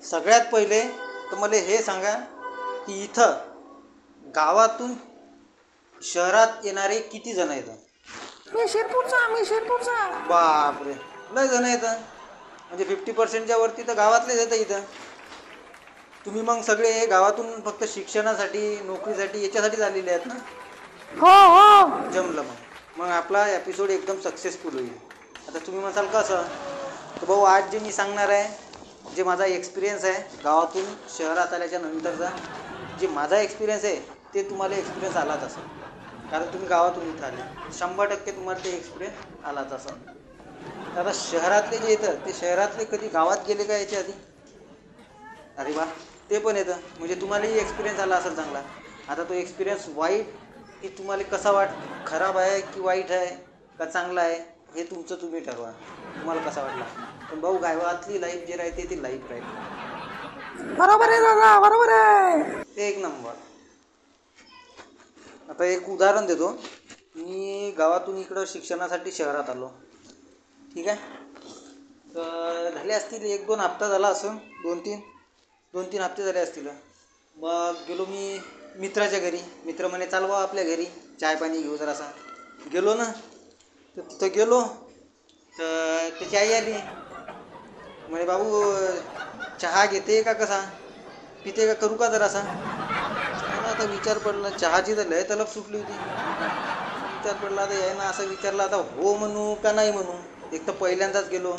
सगळ्यात पहिले तर मला हे सांगा की इथं गावातून शहरात येणारे किती जण येतात? मी शिरपूरचा. बापरे, लय जण येतात. म्हणजे 50%च्या वरती तर गावातलेच येतं इथं. तुम्ही मग सगळे गावातून फक्त शिक्षणासाठी, नोकरीसाठी, याच्यासाठी आलेले आहेत ना? हो. जमलं. मग आपला एपिसोड एकदम सक्सेसफुल होईल. आता तुम्ही म्हणाल कसं? तर भाऊ, आज जे मी सांगणार आहे, जे माझा एक्सपिरियन्स आहे गावातून शहरात आल्याच्या नंतरचा, जे माझा एक्सपिरियन्स आहे ते तुम्हाला एक्सपिरियन्स आलाच असेल. कारण तुम्ही गावातून इथं आले, 100% तुम्हाला ते एक्सपिरियन्स आलाच असेल. आता शहरातले जे येतं ते शहरातले कधी गावात गेले का याच्या आधी? अरे वा, ते पण येतं. म्हणजे तुम्हालाही एक्सपिरियन्स आला असेल चांगला. आता तो एक्सपिरियन्स वाईट की तुम्हाला कसा खराब आहे की वाईट आहे का चांगला आहे, हे तुमचं तुम्ही ठरवा, तुम्हाला कसा वाटला. पण भाऊ, गावातली लाईफ जे राहते ती लाईफ राहते. बरोबर आहे दादा, बरोबर आहे. ते एक नंबर. आता एक उदाहरण देतो. मी गावातून इकडं शिक्षणासाठी शहरात आलो, ठीक आहे. तर झाले असतील 1-2 हप्ता झाला असं, 2-3 हप्ते झाले असतील. मग गेलो मी मित्राच्या घरी. मित्र म्हणे चाल बा आपल्या घरी, चाय पाणी घेऊ जरासा. गेलो ना, तर तिथं गेलो तर त्याची आई आली. म्हणे बाबू, चहा घेते का कसा पिते का, करू का जरासा? आता विचार पडला, चहाची तर लय तलब सुटली होती. विचार पडला, आता याय ना असं विचारलं, आता हो म्हणू का नाही म्हणू. एक तर पहिल्यांदाच गेलो.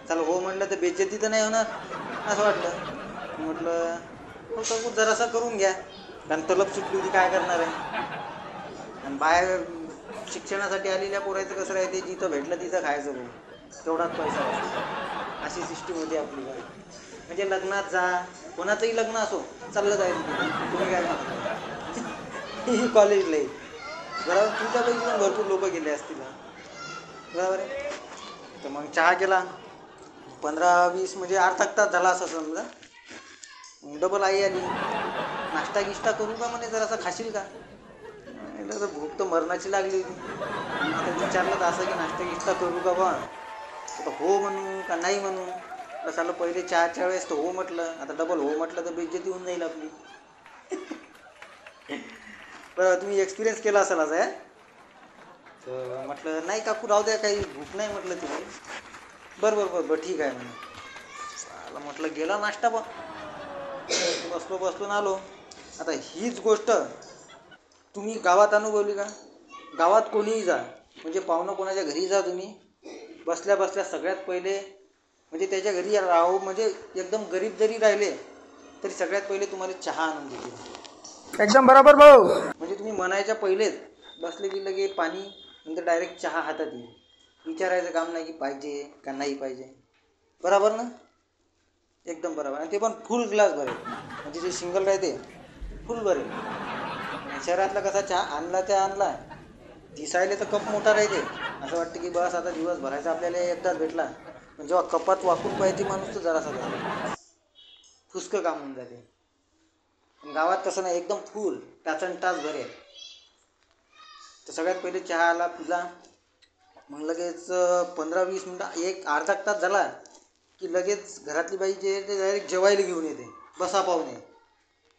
चला हो म्हटलं तर बेइज्जती तर नाही होणार असं वाटलं. म्हटलं हो तर जरासा करून घ्या, कारण तलब सुटली होती, काय करणार आहे. आणि बाहेर शिक्षणासाठी आलेल्या पोरायचं कसं राहते, जिथं भेटलं तिथं खायचं भाऊ, तेवढाच पैसा असतो. अशी सिस्टीम होती आपली. म्हणजे लग्नात जा, कोणाचंही लग्न असो, चाललं जायचं तिथं. तुम्ही काय म्हणता, कॉलेजला येईल बरोबर. तुमच्यापैकी पण भरपूर लोक गेले असतील बरोबर आहे. तर मग चहा केला. 15-20 म्हणजे अर्धा तास झाला असं समजा. डबल आई आली. नाश्ता गिष्टा करू का म्हणे, जरासा खाशील का? तर भूक तर मरणाची लागली होती. आता विचारलं तर असं की नाश्ता गिष्टा करू का बा, आता हो म्हणू का नाही म्हणू. तर आलं पहिले चहाच्या वेळेस तर हो म्हटलं, आता डबल हो म्हटलं तर बेइज्जती होऊन जाईल आपली. बरं, तुम्ही एक्सपिरियन्स केला असेल असं आहे. तर म्हटलं नाही काकू राहू द्या, काही भूक नाही म्हटलं तुम्ही. बरं ठीक आहे म्हणे. म्हटलं गेला नाश्ता बा, बसलो आलो. आता हीच गोष्ट तुम्ही गावात अनुभवली का? गावात कोणीही जा, म्हणजे पाहुणं कोणाच्या घरी जा तुम्ही, बसल्या सगळ्यात पहिले म्हणजे त्याच्या घरी राहू, म्हणजे एकदम गरीब जरी राहिले तरी सगळ्यात पहिले तुम्हाला चहा आणून देते. एकदम बरोबर भाऊ. म्हणजे तुम्ही म्हणायच्या पहिलेच बसले की लगे पाणी, नंतर डायरेक्ट चहा हातात येईल. विचारायचं काम नाही की पाहिजे का नाही पाहिजे. बरोबर ना? एकदम बरोबर. आणि ते पण फुल ग्लास भरेल, म्हणजे जे सिंगल राहते फुल भरेल. शहरातला कसा चहा आणला त्या आणला, दिसायला तर कप मोठा राहते, असं वाटतं की बस आता दिवस भरायचा आपल्याला एकदाच भेटला. पण जेव्हा कपात वाकून पाहिजे माणूस तर जरासा फुसकं काम होऊन जाते. गावात तसं नाही, एकदम फुल तासन तास भरेल. तर सगळ्यात पहिले चहा आला तुझा, मग लगेच 15-20 मिनटं, एक अर्धा तास झाला की लगेच घरातली बाई जे ते डायरेक्ट जेवायला घेऊन येते. बसा पाहुणे,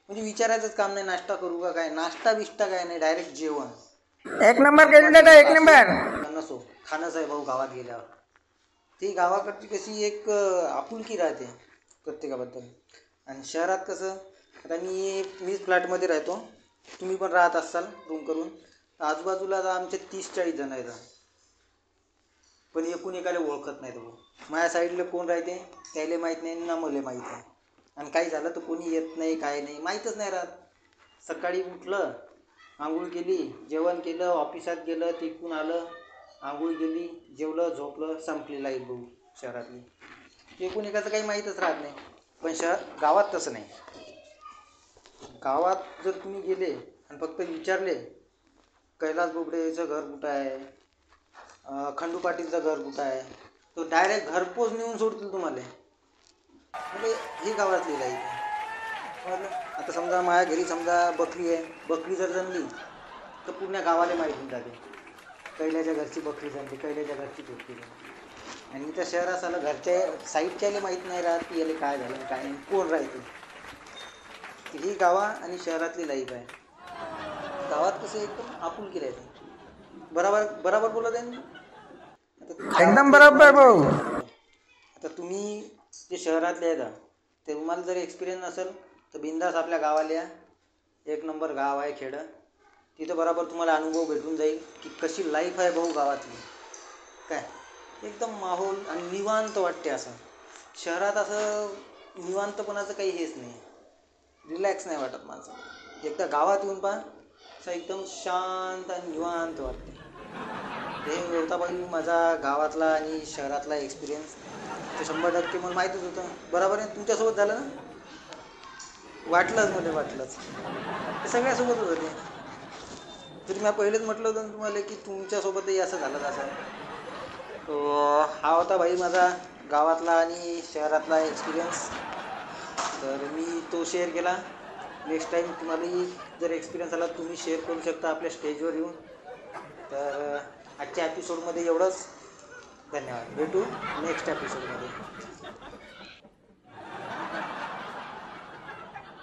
म्हणजे विचारायचंच काम नाही नाश्ता करू का काय, नाश्ता बिष्टा काय नाही, डायरेक्ट जेवण. एक नंबर केली दादा, एक नंबर. नसो खाणंच आहे भाऊ गावात गेल्यावर. ती गावाकडची कशी एक आपुलकी राहते प्रत्येकाबद्दल. आणि शहरात कसं, आता मीच फ्लॅटमध्ये राहतो, तुम्ही पण राहत असाल रूम करून. आजूबाजूला आता आमचे 30-40 जण आहेत, पण एकूण एकाला ओळखत नाही. तो माझ्या साईडला कोण राहते त्याला माहीत नाही ना, मला माहीत आहे. आणि काही झालं तर कोणी येत नाही, काय नाही, माहीतच नाही राहत. सकाळी उठलं, आंघोळ केली, जेवण केलं, ऑफिसात गेलं, तिकून आलं, आंघोळ केली, जेवलं, झोपलं, संपली लाईफ भाऊ शहरातली. एकूण एकाचं काही माहीतच राहत नाही. पण गावात तसं नाही. गावात जर तुम्ही गेले आणि फक्त विचारले कैलास बोबडेचं घर कुठं आहे, खंडू पाटीलचं घर कुठं आहे, तो डायरेक्ट घरपोच नेऊन सोडतील तुम्हाला. म्हणजे ही गावातली लाईफ आहे. आता समजा माझ्या घरी समजा बकरी आहे, बकरी जर जणली तर पूर्ण गावाला माहीत होऊन जाते. कैल्याच्या घरची बकरी झाली, कैल्याच्या घरची बकरी झाली. आणि इथं शहरात आलं घरच्या साईडच्याला माहीत नाही राहत की याला काय झालं काय नाही, कोण राहते. ही गावा आणि शहरातली लाईफ आहे. गावात कसं एकदम आपुलकी राहते. बरोबर बरोबर बोलत आहे ना. एकदम बरोबर भाऊ. आता तुम्ही जे शहरातले आहेत ते तुम्हाला जर एक्सपिरियन्स नसेल तर बिंदास आपल्या गावाला या. एक नंबर गाव आहे खेडं. तिथं बरोबर तुम्हाला अनुभव भेटून जाईल की कशी लाईफ आहे भाऊ गावातली. काय एकदम माहोल आणि निवांत वाटते. असं शहरात असं निवांतपणाचं काही हेच नाही, रिलॅक्स नाही वाटत माणसं. एकदा गावात येऊन पहा असं एकदम शांत आणि निवांत वाटते. हे होता पाहिजे माझा गावातला आणि शहरातला एक्सपिरियन्स. ते 100% मला माहीतच होतं. बरोबर आहे तुमच्यासोबत झालं ना. वाटलंच वाटलंच ते सगळ्यासोबतच होते. तरी मी पहिलेच म्हटलं होतं ना तुम्हाला की तुमच्यासोबतही असं झालं असं. हा होता भाई माझा गावातला आणि शहरातला एक्सपिरियन्स. तर मी तो शेअर केला. नेक्स्ट टाईम तुम्हालाही जर एक्सपिरियन्स आला तुम्ही शेअर करू शकता आपल्या स्टेजवर येऊन. तर आजच्या एपिसोडमध्ये एवढंच. धन्यवाद. भेटू नेक्स्ट एपिसोडमध्ये.